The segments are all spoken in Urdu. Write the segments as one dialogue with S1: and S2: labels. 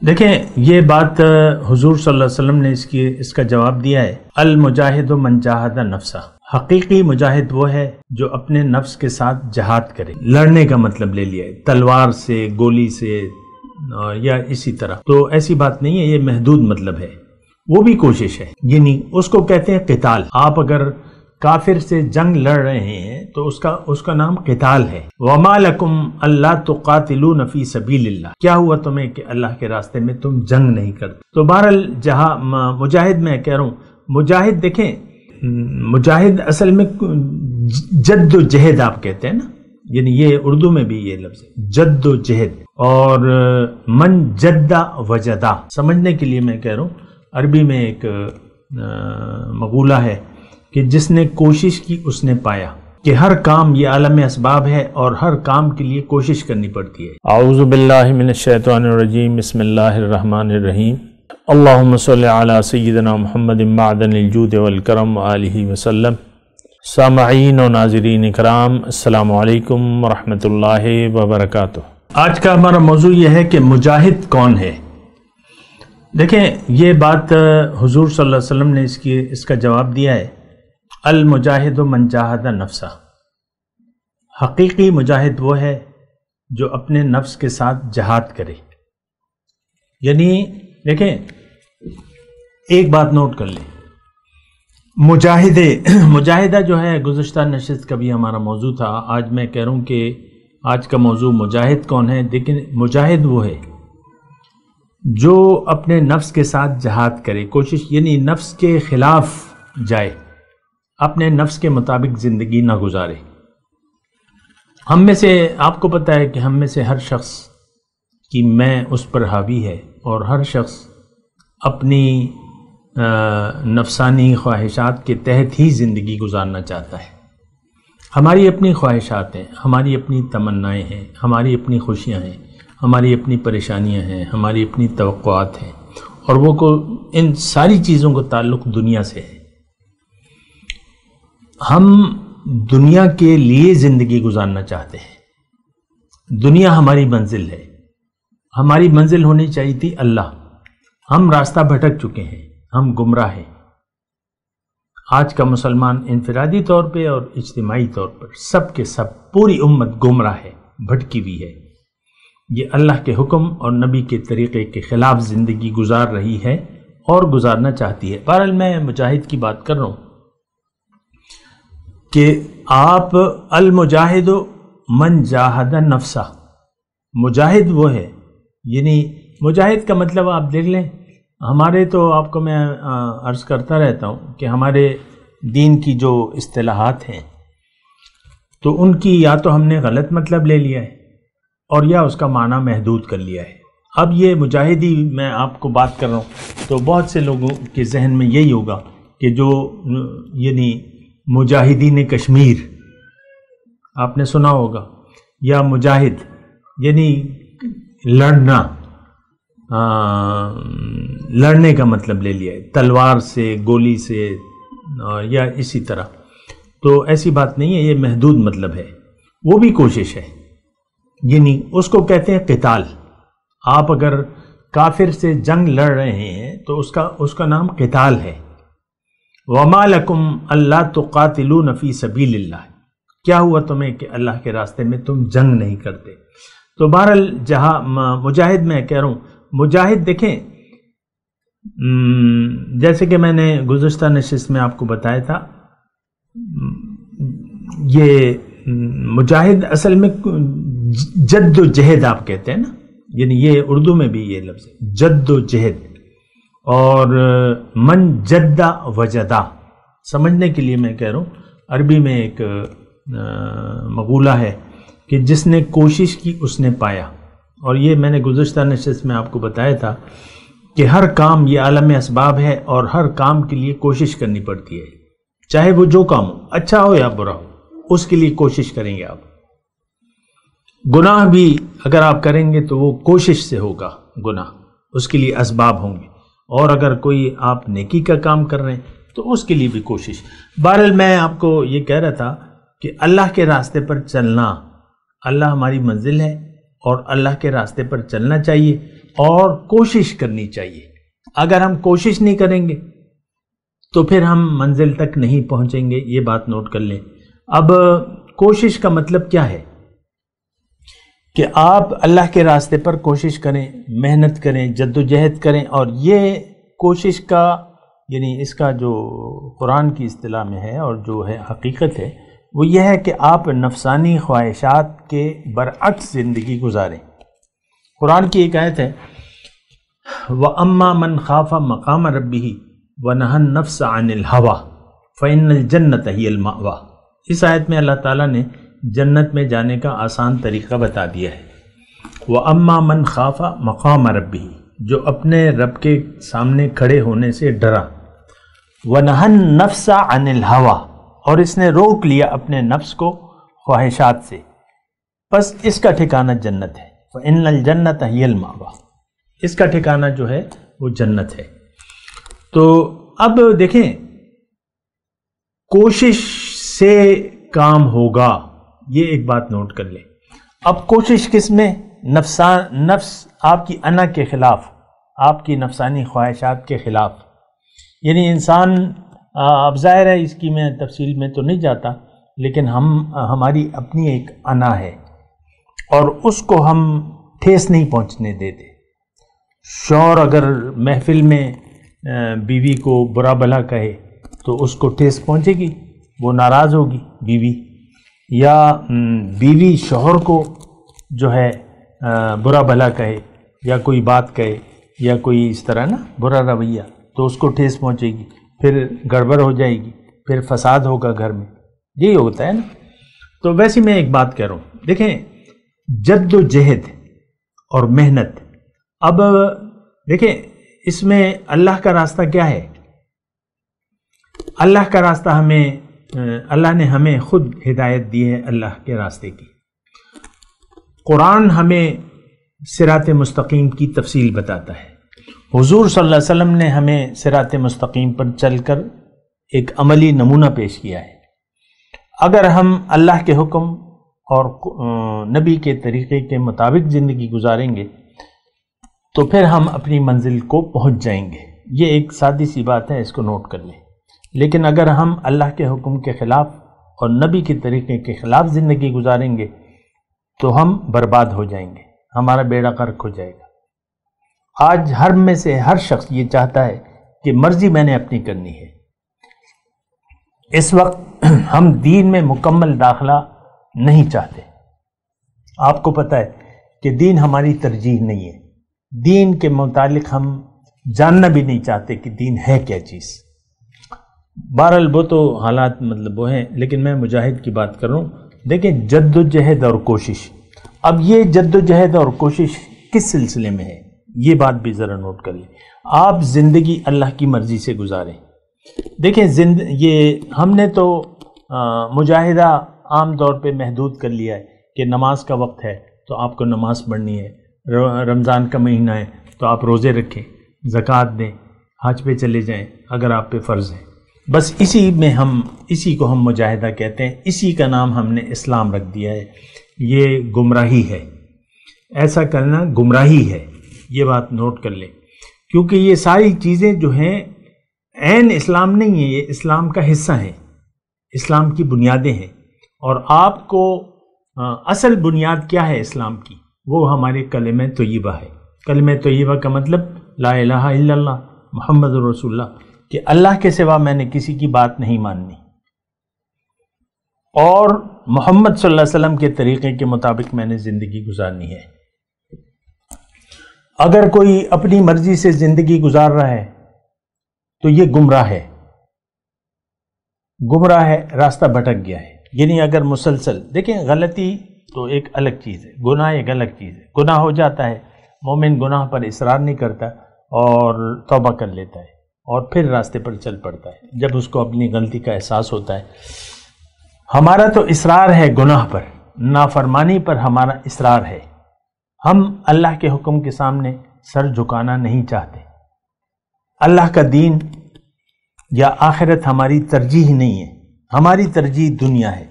S1: دیکھیں یہ بات حضور صلی اللہ علیہ وسلم نے اس کا جواب دیا ہے، المجاہد من جاہد نفسہ، حقیقی مجاہد وہ ہے جو اپنے نفس کے ساتھ جہاد کرے۔ لڑنے کا مطلب لے لیا ہے، تلوار سے، گولی سے یا اسی طرح، تو ایسی بات نہیں ہے، یہ محدود مطلب ہے، وہ بھی کوشش ہے، یعنی اس کو کہتے ہیں قتال۔ آپ اگر کافر سے جنگ لڑ رہے ہیں تو اس کا نام قتال ہے۔ وَمَا لَكُمْ أَلَّا تُقَاتِلُونَ فِي سَبِيلِ اللَّهِ، کیا ہوا تمہیں کہ اللہ کے راستے میں تم جنگ نہیں کرتے؟ تو بہرحال جہاں مجاہد میں کہہ رہا ہوں، مجاہد دیکھیں، مجاہد اصل میں جد و جہد آپ کہتے ہیں نا، یعنی یہ اردو میں بھی یہ لفظ ہے، جد و جہد، اور من جدہ وجدہ، سمجھنے کے لیے میں کہہ رہا ہوں، عربی میں ایک مقولہ ہے کہ جس نے کوشش کی اس نے پایا، کہ ہر کام یہ عالم اسباب ہے اور ہر کام کے لیے کوشش کرنی پڑتی ہے۔
S2: اعوذ باللہ من الشیطان الرجیم، بسم اللہ الرحمن الرحیم، اللہم صلی علی سیدنا محمد معدن الجود والکرم آلہ وسلم۔ سامعین و ناظرین اکرام، السلام علیکم ورحمۃ اللہ وبرکاتہ۔
S1: آج کا ہمارا موضوع یہ ہے کہ مجاہد کون ہے۔ دیکھیں یہ بات حضور صلی اللہ علیہ وسلم نے اس کا جواب دیا ہے، المجاہد من جاہد نفسہ، حقیقی مجاہد وہ ہے جو اپنے نفس کے ساتھ جہاد کرے۔ یعنی دیکھیں ایک بات نوٹ کر لیں، مجاہدہ جو ہے گزشتہ نشست کا بھی ہمارا موضوع تھا، آج میں کہہ رہا ہوں کہ آج کا موضوع مجاہد کون ہے۔ لیکن مجاہد وہ ہے جو اپنے نفس کے ساتھ جہاد کرے، کوشش، یعنی نفس کے خلاف جائے، اپنے نفس کے مطابق زندگی نہ گزارے۔ ہم میں سے، آپ کو پتہ ہے کہ ہم میں سے ہر شخص کی میں اس پر حاوی ہے، اور ہر شخص اپنی نفسانی خواہشات کے تحت ہی زندگی گزارنا چاہتا ہے۔ ہماری اپنی خواہشات ہیں، ہماری اپنی تمنائیں ہیں، ہماری اپنی خوشیاں ہیں، ہماری اپنی پریشانیاں ہیں، ہماری اپنی توقعات ہیں، اور ان ساری چیزوں کا تعلق دنیا سے ہے۔ ہم دنیا کے لیے زندگی گزارنا چاہتے ہیں، دنیا ہماری منزل ہے، ہماری منزل ہونی چاہیے تھی اللہ۔ ہم راستہ بھٹک چکے ہیں، ہم گمراہ ہیں۔ آج کا مسلمان انفرادی طور پہ اور اجتماعی طور پر سب کے سب، پوری امت گمراہ ہے، بھٹکی ہوئی ہے، یہ اللہ کے حکم اور نبی کے طریقے کے خلاف زندگی گزار رہی ہے اور گزارنا چاہتی ہے۔ بہرحال میں مجاہد کی بات کر رہا ہوں کہ آپ المجاہد من جاہد نفسہ، مجاہد وہ ہے، یعنی مجاہد کا مطلب آپ دیکھ لیں، ہمارے تو آپ کو میں عرض کرتا رہتا ہوں کہ ہمارے دین کی جو اصطلاحات ہیں تو ان کی یا تو ہم نے غلط مطلب لے لیا ہے اور یا اس کا معنی محدود کر لیا ہے۔ اب یہ مجاہدی میں آپ کو بات کر رہا ہوں تو بہت سے لوگوں کے ذہن میں یہی ہوگا کہ جو یعنی مجاہدین کشمیر آپ نے سنا ہوگا، یا مجاہد یعنی لڑنا، لڑنے کا مطلب لے لیا ہے، تلوار سے، گولی سے یا اسی طرح، تو ایسی بات نہیں ہے، یہ محدود مطلب ہے، وہ بھی کوشش ہے، یعنی اس کو کہتے ہیں قتال۔ آپ اگر کافر سے جنگ لڑ رہے ہیں تو اس کا نام قتال ہے۔ وَمَا لَكُمْ أَلَّا تُقَاتِلُونَ فِي سَبِيلِ اللَّهِ، کیا ہوا تمہیں کہ اللہ کے راستے میں تم جنگ نہیں کرتے؟ تو بہرحال جہاں مجاہد میں کہہ رہا ہوں، مجاہد دیکھیں، جیسے کہ میں نے گزشتہ نشست میں آپ کو بتایا تھا، یہ مجاہد اصل میں جد و جہد آپ کہتے ہیں نا، یعنی یہ اردو میں بھی یہ لفظ ہے، جد و جہد، اور من جدہ وجدہ، سمجھنے کے لیے میں کہہ رہا ہوں، عربی میں ایک مقولہ ہے کہ جس نے کوشش کی اس نے پایا، اور یہ میں نے گزشتہ نشست میں آپ کو بتایا تھا کہ ہر کام یہ عالم اسباب ہے اور ہر کام کے لیے کوشش کرنی پڑتی ہے، چاہے وہ جو کام ہو، اچھا ہو یا برا ہو، اس کے لیے کوشش کریں گے آپ۔ گناہ بھی اگر آپ کریں گے تو وہ کوشش سے ہوگا گناہ، اس کے لیے اسباب ہوں گے، اور اگر کوئی آپ نیکی کا کام کر رہے ہیں تو اس کے لیے بھی کوشش۔ بہرحال میں آپ کو یہ کہہ رہا تھا کہ اللہ کے راستے پر چلنا، اللہ ہماری منزل ہے اور اللہ کے راستے پر چلنا چاہیے اور کوشش کرنی چاہیے. اگر ہم کوشش نہیں کریں گے تو پھر ہم منزل تک نہیں پہنچیں گے. یہ بات نوٹ کر لیں. اب کوشش کا مطلب کیا ہے کہ آپ اللہ کے راستے پر کوشش کریں، محنت کریں، جد و جہد کریں. اور یہ کوشش کا یعنی اس کا جو قرآن کی اصطلاح میں ہے اور جو ہے حقیقت ہے وہ یہ ہے کہ آپ نفسانی خواہشات کے برعکس زندگی گزاریں. قرآن کی ایک آیت ہے وَأَمَّا مَنْ خَافَ مَقَامَ رَبِّهِ وَنَهَى النَّفْسَ عَنِ الْهَوَى فَإِنَّ الْجَنَّةَ هِيَ الْمَأْوَى. اس آیت میں اللہ تعالیٰ نے جنت میں جانے کا آسان طریقہ بتا دیا ہے. وَأَمَّا مَنْ خَافَ مَقَامَ رَبِّهِ، جو اپنے رب کے سامنے کھڑے ہونے سے ڈرا. وَنَهَى النَّفْسَ عَنِ الْهَوَى، اور اس نے روک لیا اپنے نفس کو خواہشات سے، بس اس کا ٹھکانہ جنت ہے. فَإِنَّ الْجَنَّةَ هِيَ الْمَأْوَى، اس کا ٹھکانہ جو ہے وہ جنت ہے. تو اب دیکھیں کوشش سے کام ہوگا، یہ ایک بات نوٹ کر لیں. اب کوشش کس میں؟ نفس آپ کی انا کے خلاف، آپ کی نفسانی خواہشات کے خلاف. یعنی انسان، اب ظاہر ہے اس کی میں تفصیل میں تو نہیں جاتا، لیکن ہماری اپنی ایک انا ہے اور اس کو ہم ٹھیس نہیں پہنچنے دیتے. شوہر اگر محفل میں بیوی کو برا بھلا کہے تو اس کو ٹھیس پہنچے گی، وہ ناراض ہوگی بیوی. یا بیوی شوہر کو جو ہے برا بھلا کہے یا کوئی بات کہے یا کوئی اس طرح نا برا رویہ، تو اس کو ٹھیس پہنچے گی، پھر گڑبڑ ہو جائے گی، پھر فساد ہوگا گھر میں. یہی ہوتا ہے نا. تو ویسے میں ایک بات کہہ رہا ہوں، دیکھیں جد و جہد اور محنت. اب دیکھیں اس میں اللہ کا راستہ کیا ہے؟ اللہ کا راستہ اللہ نے ہمیں خود ہدایت دی ہے اللہ کے راستے کی. قرآن ہمیں صراط مستقیم کی تفصیل بتاتا ہے. حضور صلی اللہ علیہ وسلم نے ہمیں صراط مستقیم پر چل کر ایک عملی نمونہ پیش کیا ہے. اگر ہم اللہ کے حکم اور نبی کے طریقے کے مطابق زندگی گزاریں گے تو پھر ہم اپنی منزل کو پہنچ جائیں گے. یہ ایک سادی سی بات ہے، اس کو نوٹ کر لیں. لیکن اگر ہم اللہ کے حکم کے خلاف اور نبی کے طریقے کے خلاف زندگی گزاریں گے تو ہم برباد ہو جائیں گے، ہمارا بیڑا غرق ہو جائے گا. آج ہر میں سے ہر شخص یہ چاہتا ہے کہ مرضی میں نے اپنی کرنی ہے. اس وقت ہم دین میں مکمل داخلہ نہیں چاہتے. آپ کو پتہ ہے کہ دین ہماری ترجیح نہیں ہے. دین کے متعلق ہم جاننا بھی نہیں چاہتے کہ دین ہے کیا چیز. بہرحال وہ تو حالات مطلب وہ ہیں، لیکن میں مجاہد کی بات کر رہا ہوں. دیکھیں جد و جہد اور کوشش. اب یہ جد و جہد اور کوشش کس سلسلے میں ہے، یہ بات بھی ذرا نوٹ کر لیں. آپ زندگی اللہ کی مرضی سے گزاریں. دیکھیں یہ ہم نے تو مجاہدہ عام طور پہ محدود کر لیا ہے کہ نماز کا وقت ہے تو آپ کو نماز پڑھنی ہے، رمضان کا مہینہ ہے تو آپ روزے رکھیں، زکوٰۃ دیں، حج پہ چلے جائیں اگر آپ پہ فرض ہے. بس اسی کو ہم مجاہدہ کہتے ہیں. اسی کا نام ہم نے اسلام رکھ دیا ہے. یہ گمراہی ہے، ایسا کرنا گمراہی ہے. یہ بات نوٹ کر لیں، کیونکہ یہ ساری چیزیں جو ہیں عین اسلام نہیں ہیں، یہ اسلام کا حصہ ہیں، اسلام کی بنیادیں ہیں. اور آپ کو اصل بنیاد کیا ہے اسلام کی؟ وہ ہمارے کلمہ طیبہ ہے. کلمہ طیبہ کا مطلب لا الہ الا اللہ محمد رسول اللہ، کہ اللہ کے سوا میں نے کسی کی بات نہیں ماننی اور محمد صلی اللہ علیہ وسلم کے طریقے کے مطابق میں نے زندگی گزارنی ہے. اگر کوئی اپنی مرضی سے زندگی گزار رہا ہے تو یہ گمراہ ہے، راستہ بھٹک گیا ہے. یعنی اگر مسلسل دیکھیں، غلطی تو ایک الگ چیز ہے، گناہ ایک الگ چیز ہے. گناہ ہو جاتا ہے، مومن گناہ پر اصرار نہیں کرتا اور توبہ کر لیتا ہے اور پھر راستے پر چل پڑتا ہے جب اس کو اپنی غلطی کا احساس ہوتا ہے. ہمارا تو اصرار ہے گناہ پر، نافرمانی پر ہمارا اصرار ہے. ہم اللہ کے حکم کے سامنے سر جھکانا نہیں چاہتے. اللہ کا دین یا آخرت ہماری ترجیح نہیں ہے، ہماری ترجیح دنیا ہے.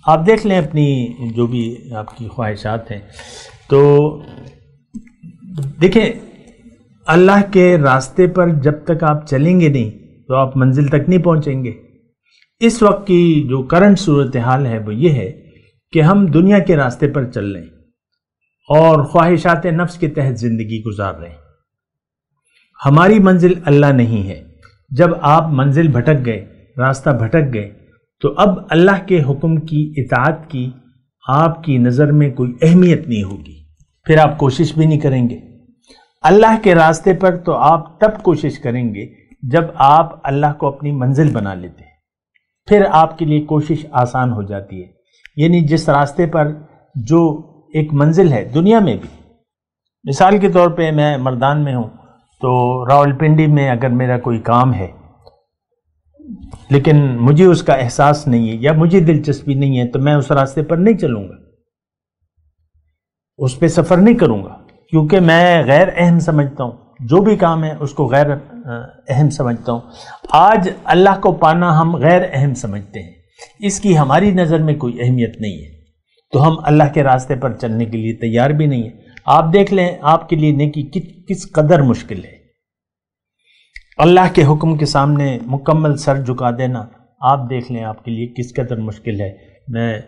S1: آپ دیکھ لیں اپنی جو بھی آپ کی خواہشات ہیں، تو دیکھیں اللہ کے راستے پر جب تک آپ چلیں گے نہیں تو آپ منزل تک نہیں پہنچیں گے۔ اس وقت کی جو کرنٹ صورتحال ہے وہ یہ ہے کہ ہم دنیا کے راستے پر چل رہے ہیں اور خواہشات نفس کے تحت زندگی گزار رہے ہیں۔ ہماری منزل اللہ نہیں ہے۔ جب آپ منزل بھٹک گئے، راستہ بھٹک گئے، تو اب اللہ کے حکم کی اطاعت کی آپ کی نظر میں کوئی اہمیت نہیں ہوگی، پھر آپ کوشش بھی نہیں کریں گے۔ اللہ کے راستے پر تو آپ تب کوشش کریں گے جب آپ اللہ کو اپنی منزل بنا لیتے ہیں، پھر آپ کے لیے کوشش آسان ہو جاتی ہے۔ یعنی جس راستے پر جو ایک منزل ہے دنیا میں بھی، مثال کے طور پہ میں مردان میں ہوں تو راولپنڈی میں اگر میرا کوئی کام ہے لیکن مجھے اس کا احساس نہیں ہے یا مجھے دلچسپی نہیں ہے تو میں اس راستے پر نہیں چلوں گا، اس پہ سفر نہیں کروں گا، کیونکہ میں غیر اہم سمجھتا ہوں، جو بھی کام ہے اس کو غیر اہم سمجھتا ہوں۔ آج اللہ کو پانا ہم غیر اہم سمجھتے ہیں، اس کی ہماری نظر میں کوئی اہمیت نہیں ہے، تو ہم اللہ کے راستے پر چلنے کے لیے تیار بھی نہیں ہیں۔ آپ دیکھ لیں آپ کے لیے نیکی کس قدر مشکل ہے۔ اللہ کے حکم کے سامنے مکمل سر جھکا دینا آپ دیکھ لیں آپ کے لیے کس قدر مشکل ہے۔ میں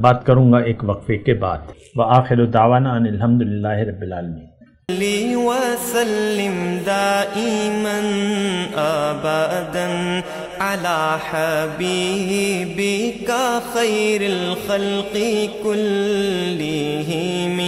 S1: بات کروں گا ایک وقفے کے بعد۔ وآخر دعوانا ان الحمدللہ رب العالمین۔
S3: صلی وسلم دائما ابدا علی حبیبک خیر الخلق کلہم۔